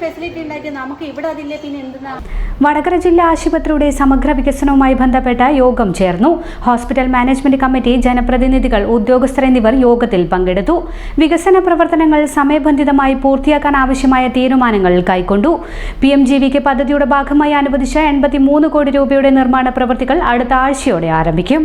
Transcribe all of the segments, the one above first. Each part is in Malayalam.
ഫെസിലിറ്റി ഉണ്ടായിട്ട് നമുക്ക് ഇവിടെ അതില്ലേ പിന്നെ എന്തിനാ? വടകര ജില്ലാ ആശുപത്രിയുടെ സമഗ്ര വികസനവുമായി ബന്ധപ്പെട്ട യോഗം ചേർന്നു. ഹോസ്പിറ്റൽ മാനേജ്മെന്റ് കമ്മിറ്റി, ജനപ്രതിനിധികൾ, ഉദ്യോഗസ്ഥർ എന്നിവർ യോഗത്തിൽ പങ്കെടുത്തു. വികസന പ്രവർത്തനങ്ങൾ സമയബന്ധിതമായി പൂർത്തിയാക്കാൻ ആവശ്യമായ തീരുമാനങ്ങൾ കൈക്കൊണ്ടു. PMGVK പദ്ധതിയുടെ ഭാഗമായി അനുവദിച്ച 83 കോടി രൂപയുടെ നിർമ്മാണ പ്രവൃത്തികൾ അടുത്ത ആഴ്ചയോടെ ആരംഭിക്കും.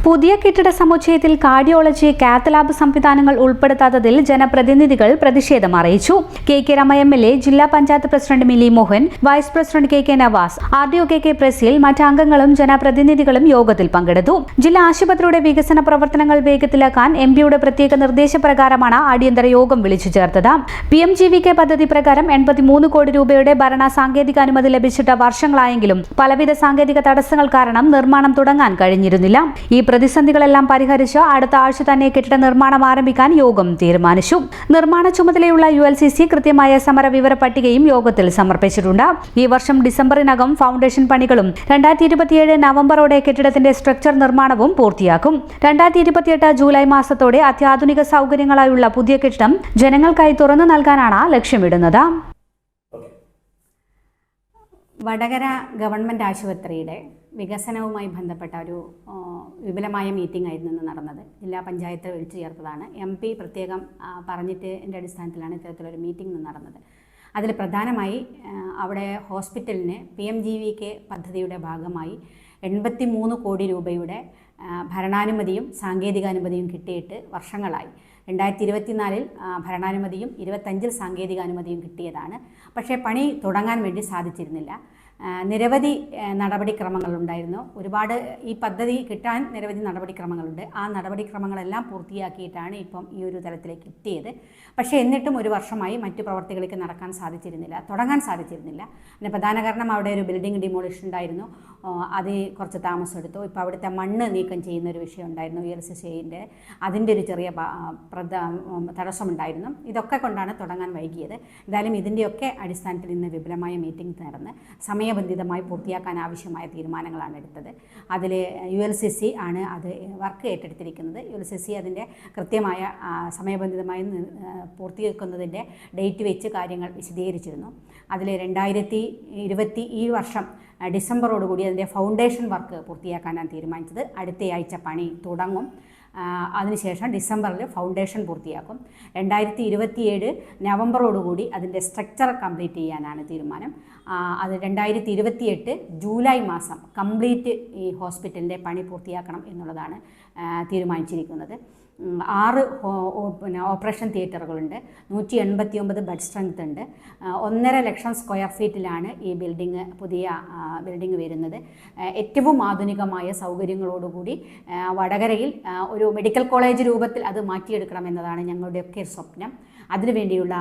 പുതിയ കെട്ടിട സമുച്ചയത്തിൽ കാർഡിയോളജി, കാത്ത് ലാബ് സംവിധാനങ്ങൾ ഉൾപ്പെടുത്താത്തതിൽ ജനപ്രതിനിധികൾ പ്രതിഷേധം അറിയിച്ചു. KK രമ MLA, ജില്ലാ panchayat president Mili Mohan, vice president KK Navas, RDO KK Praseel, മറ്റ് അംഗങ്ങളും ജനപ്രതിനിധികളും യോഗത്തിൽ പങ്കെടുത്തു. ജില്ലാ ആശുപത്രിയുടെ വികസന പ്രവർത്തനങ്ങൾ വേഗത്തിലാക്കാൻ MPയുടെ പ്രത്യേക നിർദ്ദേശപ്രകാരമാണ് അടിയന്തര യോഗം വിളിച്ചു ചേർത്തത്. PMGVK പദ്ധതി പ്രകാരം 83 കോടി രൂപയുടെ ഭരണ സാങ്കേതിക അനുമതി ലഭിച്ചിട്ട് വർഷങ്ങളായെങ്കിലും പലവിധ സാങ്കേതിക തടസ്സങ്ങൾ കാരണം നിർമ്മാണം തുടങ്ങാൻ കഴിഞ്ഞിരുന്നില്ല. ഈ പ്രതിസന്ധികളെല്ലാം പരിഹരിച്ച് അടുത്ത ആഴ്ച തന്നെ കെട്ടിട നിർമ്മാണം ആരംഭിക്കാൻ യോഗം തീരുമാനിച്ചു. നിർമ്മാണ ചുമതലയുള്ള ULCC കൃത്യമായ സമര വിവര പട്ടികയും യോഗത്തിൽ സമർപ്പിച്ചിട്ടുണ്ട്. ഈ വർഷം ഡിസംബറിനകം ഫൗണ്ടേഷൻ പണികളും 2027 നവംബറോടെ കെട്ടിടത്തിന്റെ സ്ട്രക്ചർ നിർമ്മാണവും പൂർത്തിയാക്കും. 2028 ജൂലൈ മാസത്തോടെ അത്യാധുനിക സൗകര്യങ്ങളായുള്ള പുതിയ കെട്ടിടം ജനങ്ങൾക്കായി തുറന്നു നൽകാനാണ് ലക്ഷ്യമിടുന്നത്. വടകര ഗവൺമെൻറ് ആശുപത്രിയുടെ വികസനവുമായി ബന്ധപ്പെട്ട ഒരു വിപുലമായ മീറ്റിംഗ് ആയിരുന്നു ഇന്ന് നടന്നത്. ജില്ലാ പഞ്ചായത്ത് വിളിച്ചു ചേർത്തതാണ്. MP പ്രത്യേകം പറഞ്ഞിട്ടതിൻ്റെ അടിസ്ഥാനത്തിലാണ് ഇത്തരത്തിലൊരു മീറ്റിംഗ് നടന്നത്. അതിൽ പ്രധാനമായി അവിടെ ഹോസ്പിറ്റലിന് PMGVK പദ്ധതിയുടെ ഭാഗമായി 83 കോടി രൂപയുടെ ഭരണാനുമതിയും സാങ്കേതികാനുമതിയും കിട്ടിയിട്ട് വർഷങ്ങളായി. 2024 ഭരണാനുമതിയും 25 സാങ്കേതികാനുമതിയും കിട്ടിയതാണ്. പക്ഷേ പണി തുടങ്ങാൻ വേണ്ടി സാധിച്ചിരുന്നില്ല. നിരവധി നടപടിക്രമങ്ങളുണ്ടായിരുന്നു. ഒരുപാട് ഈ പദ്ധതി കിട്ടാൻ നിരവധി നടപടിക്രമങ്ങളുണ്ട്. ആ നടപടിക്രമങ്ങളെല്ലാം പൂർത്തിയാക്കിയിട്ടാണ് ഇപ്പം ഈ ഒരു തലത്തിലേക്ക് എത്തിയത്. പക്ഷേ എന്നിട്ടും ഒരു വർഷമായി മറ്റു പ്രവർത്തികളിലേക്ക് തുടങ്ങാൻ സാധിച്ചിരുന്നില്ല. അതിന് പ്രധാന കാരണം അവിടെ ഒരു ബിൽഡിംഗ് ഡിമോളിഷൻ ഉണ്ടായിരുന്നു. അത് കുറച്ച് താമസമെടുത്തു. ഇപ്പോൾ അവിടുത്തെ മണ്ണ് നീക്കം ചെയ്യുന്ന ഒരു വിഷയം ഉണ്ടായിരുന്നു. ULCCൻ്റെ അതിൻ്റെ ഒരു ചെറിയ തടസ്സമുണ്ടായിരുന്നു. ഇതൊക്കെ കൊണ്ടാണ് തുടങ്ങാൻ വൈകിയത്. എന്തായാലും ഇതിൻ്റെയൊക്കെ അടിസ്ഥാനത്തിൽ ഇന്ന് വിപുലമായ മീറ്റിംഗ് നടന്ന് സമയബന്ധിതമായി പൂർത്തിയാക്കാൻ ആവശ്യമായ തീരുമാനങ്ങളാണ് എടുത്തത്. അതിൽ ULCC ആണ് അത് വർക്ക് ഏറ്റെടുത്തിരിക്കുന്നത്. ULCC അതിൻ്റെ കൃത്യമായ സമയബന്ധിതമായി പൂർത്തിയാക്കുന്നതിൻ്റെ ഡേറ്റ് വെച്ച് കാര്യങ്ങൾ വിശദീകരിച്ചിരുന്നു. അതിൽ 2020 ഈ വർഷം ഡിസംബറോടുകൂടി അതിൻ്റെ ഫൗണ്ടേഷൻ വർക്ക് പൂർത്തിയാക്കാനാണ് തീരുമാനിച്ചത്. അടുത്തയാഴ്ച പണി തുടങ്ങും. അതിനുശേഷം ഡിസംബറിൽ ഫൗണ്ടേഷൻ പൂർത്തിയാക്കും. 2027 നവംബറോടുകൂടി അതിൻ്റെ സ്ട്രക്ചർ കംപ്ലീറ്റ് ചെയ്യാനാണ് തീരുമാനം. അത് 2028 ജൂലൈ മാസം കംപ്ലീറ്റ് ഈ ഹോസ്പിറ്റലിൻ്റെ പണി പൂർത്തിയാക്കണം എന്നുള്ളതാണ് തീരുമാനിച്ചിരിക്കുന്നത്. 6 ഓപ്പറേഷൻ തിയേറ്ററുകളുണ്ട്. 189 ബെഡ് സ്ട്രെങ്ത് ഉണ്ട്. 1.5 ലക്ഷം സ്ക്വയർ ഫീറ്റിലാണ് ഈ പുതിയ ബിൽഡിംഗ് വരുന്നത്. ഏറ്റവും ആധുനികമായ സൗകര്യങ്ങളോടുകൂടി വടകരയിൽ ഒരു മെഡിക്കൽ കോളേജ് രൂപത്തിൽ അത് മാറ്റിയെടുക്കണം എന്നതാണ് ഞങ്ങളുടെയൊക്കെ സ്വപ്നം. അതിനുവേണ്ടിയുള്ള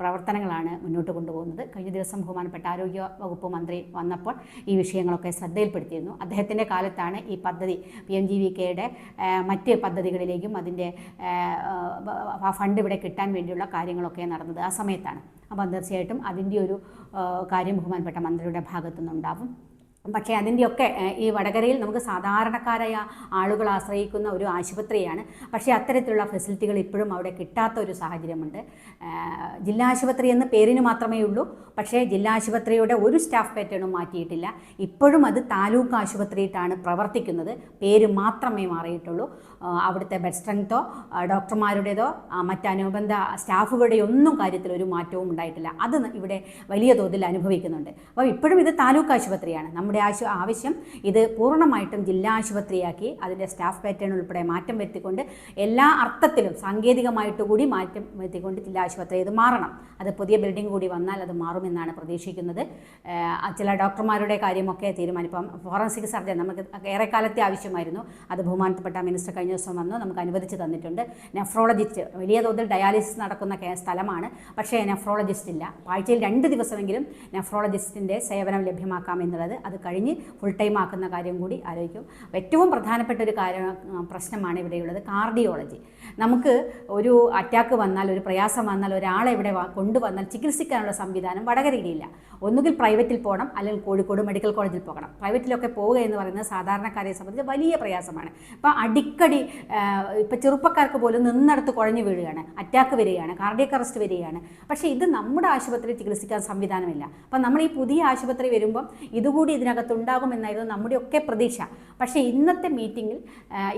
പ്രവർത്തനങ്ങളാണ് മുന്നോട്ട് കൊണ്ടുപോകുന്നത്. കഴിഞ്ഞ ദിവസം ബഹുമാനപ്പെട്ട ആരോഗ്യ വകുപ്പ് മന്ത്രി വന്നപ്പോൾ ഈ വിഷയങ്ങളൊക്കെ ശ്രദ്ധയിൽപ്പെടുത്തിയിരുന്നു. അദ്ദേഹത്തിൻ്റെ കാലത്താണ് ഈ പദ്ധതി PMGVKയുടെ മറ്റ് പദ്ധതികളിലേക്കും അതിൻ്റെ ഫണ്ട് ഇവിടെ കിട്ടാൻ വേണ്ടിയുള്ള കാര്യങ്ങളൊക്കെ നടന്നത് ആ സമയത്താണ്. അപ്പോൾ തീർച്ചയായിട്ടും അതിൻ്റെ ഒരു കാര്യം ബഹുമാനപ്പെട്ട മന്ത്രിയുടെ ഭാഗത്തുനിന്നുണ്ടാവും. പക്ഷേ അതിൻ്റെയൊക്കെ ഈ വടകരയിൽ നമുക്ക് സാധാരണക്കാരായ ആളുകൾ ആശ്രയിക്കുന്ന ഒരു ആശുപത്രിയാണ്. പക്ഷേ അത്തരത്തിലുള്ള ഫെസിലിറ്റികൾ ഇപ്പോഴും അവിടെ കിട്ടാത്ത ഒരു സാഹചര്യമുണ്ട്. ജില്ലാ ആശുപത്രി എന്ന പേരിന് മാത്രമേ ഉള്ളൂ. പക്ഷേ ജില്ലാ ആശുപത്രിയുടെ ഒരു സ്റ്റാഫ് പാറ്റേണും മാറ്റിയിട്ടില്ല. ഇപ്പോഴും അത് താലൂക്ക് ആശുപത്രിയിട്ടാണ് പ്രവർത്തിക്കുന്നത്. പേര് മാത്രമേ മാറിയിട്ടുള്ളൂ. അവിടുത്തെ ബെഡ് സ്ട്രെങ്തോ ഡോക്ടർമാരുടേതോ മറ്റനുബന്ധ സ്റ്റാഫുകളുടെ ഒന്നും കാര്യത്തിൽ ഒരു മാറ്റവും ഉണ്ടായിട്ടില്ല. അത് ഇവിടെ വലിയ തോതിൽ അനുഭവിക്കുന്നുണ്ട്. അപ്പോൾ ഇപ്പോഴും ഇത് താലൂക്ക് ആശുപത്രിയാണ്. നമ്മുടെ ആവശ്യം ഇത് പൂർണ്ണമായിട്ടും ജില്ലാ ആശുപത്രിയാക്കി അതിൻ്റെ സ്റ്റാഫ് പാറ്റേൺ ഉൾപ്പെടെ മാറ്റം വരുത്തിക്കൊണ്ട് എല്ലാ അർത്ഥത്തിലും സാങ്കേതികമായിട്ട് കൂടി മാറ്റം വരുത്തിക്കൊണ്ട് ജില്ലാ ആശുപത്രി ഇത് മാറണം. അത് പുതിയ ബിൽഡിംഗ് കൂടി വന്നാൽ അത് മാറുമെന്നാണ് പ്രതീക്ഷിക്കുന്നത്. ചില ഡോക്ടർമാരുടെ കാര്യമൊക്കെ തീരുമാനിപ്പം ഫോറൻസിക് സർജൻ നമുക്ക് ഏറെക്കാലത്തെ ആവശ്യമായിരുന്നു. അത് ബഹുമാനപ്പെട്ട മിനിസ്റ്റർ കഴിഞ്ഞ ദിവസം വന്നു നമുക്ക് അനുവദിച്ച് തന്നിട്ടുണ്ട്. നെഫ്രോളജിസ്റ്റ് വലിയ തോതിൽ ഡയാലിസിസ് നടക്കുന്ന സ്ഥലമാണ്. പക്ഷേ നെഫ്രോളജിസ്റ്റ് ഇല്ല. ആഴ്ചയിൽ 2 ദിവസമെങ്കിലും നെഫ്രോളജിസ്റ്റിൻ്റെ സേവനം ലഭ്യമാക്കാം എന്നുള്ളത് അത് കഴിഞ്ഞ് ഫുൾ ടൈം ആക്കുന്ന കാര്യം കൂടി ആലോചിക്കും. ഏറ്റവും പ്രധാനപ്പെട്ട ഒരു പ്രശ്നമാണ് ഇവിടെയുള്ളത് കാർഡിയോളജി. നമുക്ക് ഒരു അറ്റാക്ക് വന്നാൽ, ഒരു പ്രയാസം വന്നാൽ, ഒരാളെ ഇവിടെ കൊണ്ടുവന്നാൽ ചികിത്സിക്കാനുള്ള സംവിധാനം വടകരയിലില്ല. ഒന്നുകിൽ പ്രൈവറ്റിൽ പോകണം, അല്ലെങ്കിൽ കോഴിക്കോട് മെഡിക്കൽ കോളേജിൽ പോകണം. പ്രൈവറ്റിലൊക്കെ പോവുക എന്ന് പറയുന്നത് സാധാരണക്കാരെ സംബന്ധിച്ച് വലിയ പ്രയാസമാണ്. അപ്പോൾ അടിക്കടി ഇപ്പോൾ ചെറുപ്പക്കാർക്ക് പോലും നിന്നടുത്ത് കുഴഞ്ഞു വീഴുകയാണ്, അറ്റാക്ക് വരികയാണ്, കാർഡിയക് അറസ്റ്റ് വരികയാണ്. പക്ഷേ ഇത് നമ്മുടെ ആശുപത്രി ചികിത്സിക്കാൻ സംവിധാനമില്ല. അപ്പം നമ്മൾ ഈ പുതിയ ആശുപത്രി വരുമ്പം ഇതുകൂടി ഇതിനകത്തുണ്ടാകുമെന്നായിരുന്നു നമ്മുടെയൊക്കെ പ്രതീക്ഷ. പക്ഷേ ഇന്നത്തെ മീറ്റിങ്ങിൽ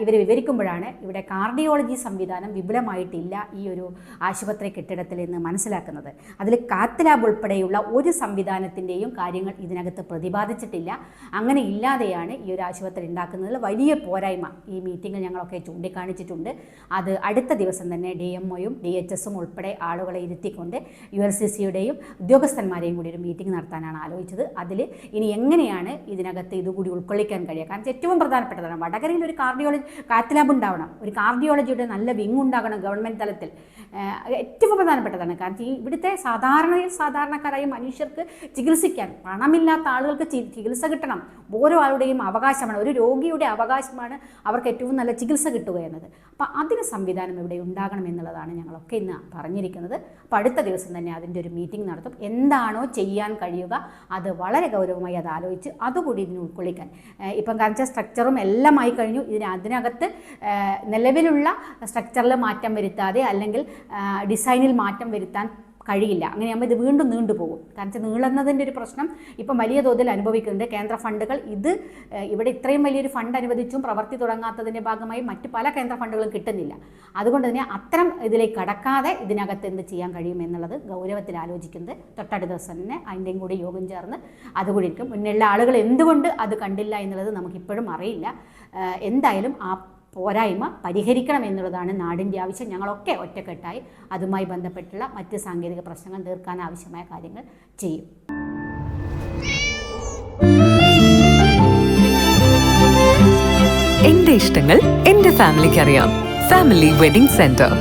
ഇവർ വിവരിക്കുമ്പോഴാണ് ഇവിടെ കാർഡിയോളജി സംവിധാനം വിപുലമായിട്ടില്ല ഈ ഒരു ആശുപത്രി കെട്ടിടത്തിൽ എന്ന് മനസ്സിലാക്കുന്നത്. അതിൽ കാത്ത് ലാബ് ഉൾപ്പെടെയുള്ള ഒരു സംവിധാനത്തിൻ്റെയും കാര്യങ്ങൾ ഇതിനകത്ത് പ്രതിപാദിച്ചിട്ടില്ല. അങ്ങനെ ഇല്ലാതെയാണ് ഈ ഒരു ആശുപത്രി ഉണ്ടാക്കുന്നതിൽ വലിയ പോരായ്മ ഈ മീറ്റിങ്ങിൽ ഞങ്ങളൊക്കെ ചൂണ്ടിക്കാണിച്ചിട്ടുണ്ട്. അത് അടുത്ത ദിവസം തന്നെ DMOയും DHSും ഉൾപ്പെടെ ആളുകളെ ഇരുത്തിക്കൊണ്ട് ULCCയുടെയും ഉദ്യോഗസ്ഥന്മാരെയും കൂടി ഒരു മീറ്റിംഗ് നടത്താനാണ് ആലോചിച്ചത്. അതിൽ ഇനി എങ്ങനെയാണ് ഇതിനകത്ത് ഇതുകൂടി ഉൾക്കൊള്ളിക്കാൻ കഴിയുക? കാരണം ഏറ്റവും പ്രധാനപ്പെട്ടതാണ് വടകരയിൽ ഒരു കാർഡിയോളജി കാത്ത് ലാബ് ഉണ്ടാവണം, ഒരു കാർഡിയോളജിയുടെ നല്ല വിങ് ഉണ്ടാകണം ഗവൺമെൻറ് തലത്തിൽ. ഏറ്റവും പ്രധാനപ്പെട്ടതാണ്. കാരണം ഇവിടുത്തെ സാധാരണക്കാരായ മനുഷ്യർക്ക് ചികിത്സിക്കാൻ പണമില്ലാത്ത ആളുകൾക്ക് ചികിത്സ കിട്ടണം. ഓരോ ആളുടെയും അവകാശമാണ്, ഒരു രോഗിയുടെ അവകാശമാണ് അവർക്ക് ഏറ്റവും നല്ല ചികിത്സ കിട്ടുക എന്നത്. അപ്പോൾ അതിന് സംവിധാനം ഇവിടെ ഉണ്ടാകണം എന്നുള്ളതാണ് ഞങ്ങളൊക്കെ ഇന്ന് പറഞ്ഞിരിക്കുന്നത്. അപ്പോൾ അടുത്ത ദിവസം തന്നെ അതിൻ്റെ ഒരു മീറ്റിംഗ് നടത്തും. എന്താണോ ചെയ്യാൻ കഴിയുക അത് വളരെ ഗൗരവമായി അത് ആലോചിച്ച് അതുകൂടി ഇതിന് ഉൾക്കൊള്ളിക്കാൻ ഇപ്പം കാണിച്ച സ്ട്രക്ചറും എല്ലാം ആയി കഴിഞ്ഞു. അതിനകത്ത് നിലവിലുള്ള സ്ട്രക്ചറിൽ മാറ്റം വരുത്താതെ അല്ലെങ്കിൽ ഡിസൈനിൽ മാറ്റം വരുത്താൻ കഴിയില്ല. അങ്ങനെയാകുമ്പോൾ ഇത് വീണ്ടും നീണ്ടുപോകും. കാരണം നീളുന്നതിൻ്റെ ഒരു പ്രശ്നം ഇപ്പം വലിയ തോതിൽ അനുഭവിക്കുന്നുണ്ട്. കേന്ദ്ര ഫണ്ടുകൾ ഇവിടെ ഇത്രയും വലിയൊരു ഫണ്ട് അനുവദിച്ചും പ്രവൃത്തി തുടങ്ങാത്തതിൻ്റെ ഭാഗമായി മറ്റ് പല കേന്ദ്ര ഫണ്ടുകളും കിട്ടുന്നില്ല. അതുകൊണ്ട് തന്നെ അത്തരം ഇതിലേക്ക് കടക്കാതെ ഇതിനകത്ത് എന്ത് ചെയ്യാൻ കഴിയും എന്നുള്ളത് ഗൗരവത്തിൽ ആലോചിക്കുന്നത്. തൊട്ടടുത്ത ദിവസം തന്നെ അതിൻ്റെയും കൂടി യോഗം ചേർന്ന് അതുകൂടി ഇരിക്കും. മുന്നിലുള്ള ആളുകൾ എന്തുകൊണ്ട് അത് കണ്ടില്ല എന്നുള്ളത് നമുക്കിപ്പോഴും അറിയില്ല. എന്തായാലും ആ പോരായ്മ പരിഹരിക്കണം എന്നുള്ളതാണ് നാടിൻ്റെ ആവശ്യം. ഞങ്ങളൊക്കെ ഒറ്റക്കെട്ടായി അതുമായി ബന്ധപ്പെട്ടുള്ള മറ്റ് സാങ്കേതിക പ്രശ്നങ്ങൾ തീർക്കാൻ ആവശ്യമായ കാര്യങ്ങൾ ചെയ്യും. എന്റെ ഇഷ്ടങ്ങൾ എന്റെ ഫാമിലിക്ക് അറിയാം. Family wedding centre.